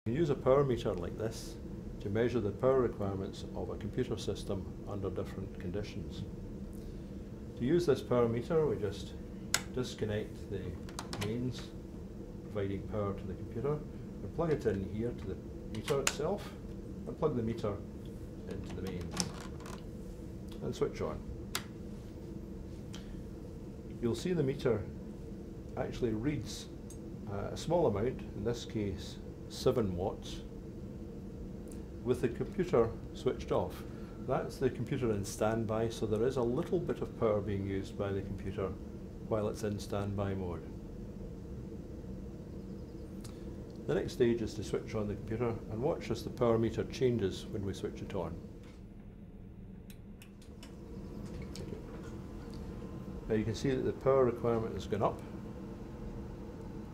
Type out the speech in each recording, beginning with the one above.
You use a power meter like this to measure the power requirements of a computer system under different conditions. To use this power meter, we just disconnect the mains providing power to the computer and plug it in here to the meter itself and plug the meter into the mains and switch on. You'll see the meter actually reads a small amount, in this case 7 watts, with the computer switched off. That's the computer in standby, so there is a little bit of power being used by the computer while it's in standby mode. The next stage is to switch on the computer and watch as the power meter changes when we switch it on. Now you can see that the power requirement has gone up,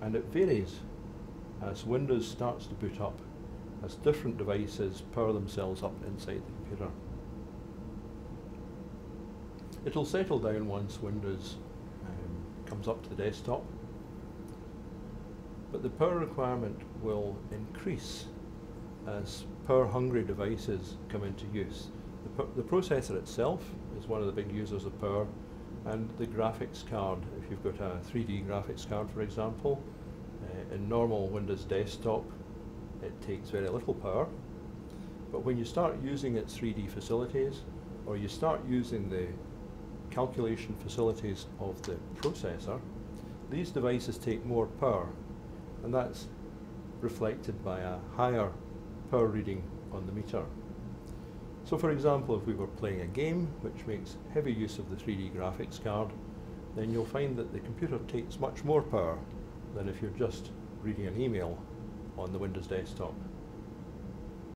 and it varies as Windows starts to boot up, as different devices power themselves up inside the computer. It'll settle down once Windows comes up to the desktop, but the power requirement will increase as power-hungry devices come into use. The processor itself is one of the big users of power, and the graphics card, if you've got a 3D graphics card for example, in normal Windows desktop it takes very little power, but when you start using its 3D facilities, or you start using the calculation facilities of the processor, these devices take more power, and that's reflected by a higher power reading on the meter. So for example, if we were playing a game which makes heavy use of the 3D graphics card, then you'll find that the computer takes much more power than if you're just reading an email on the Windows desktop.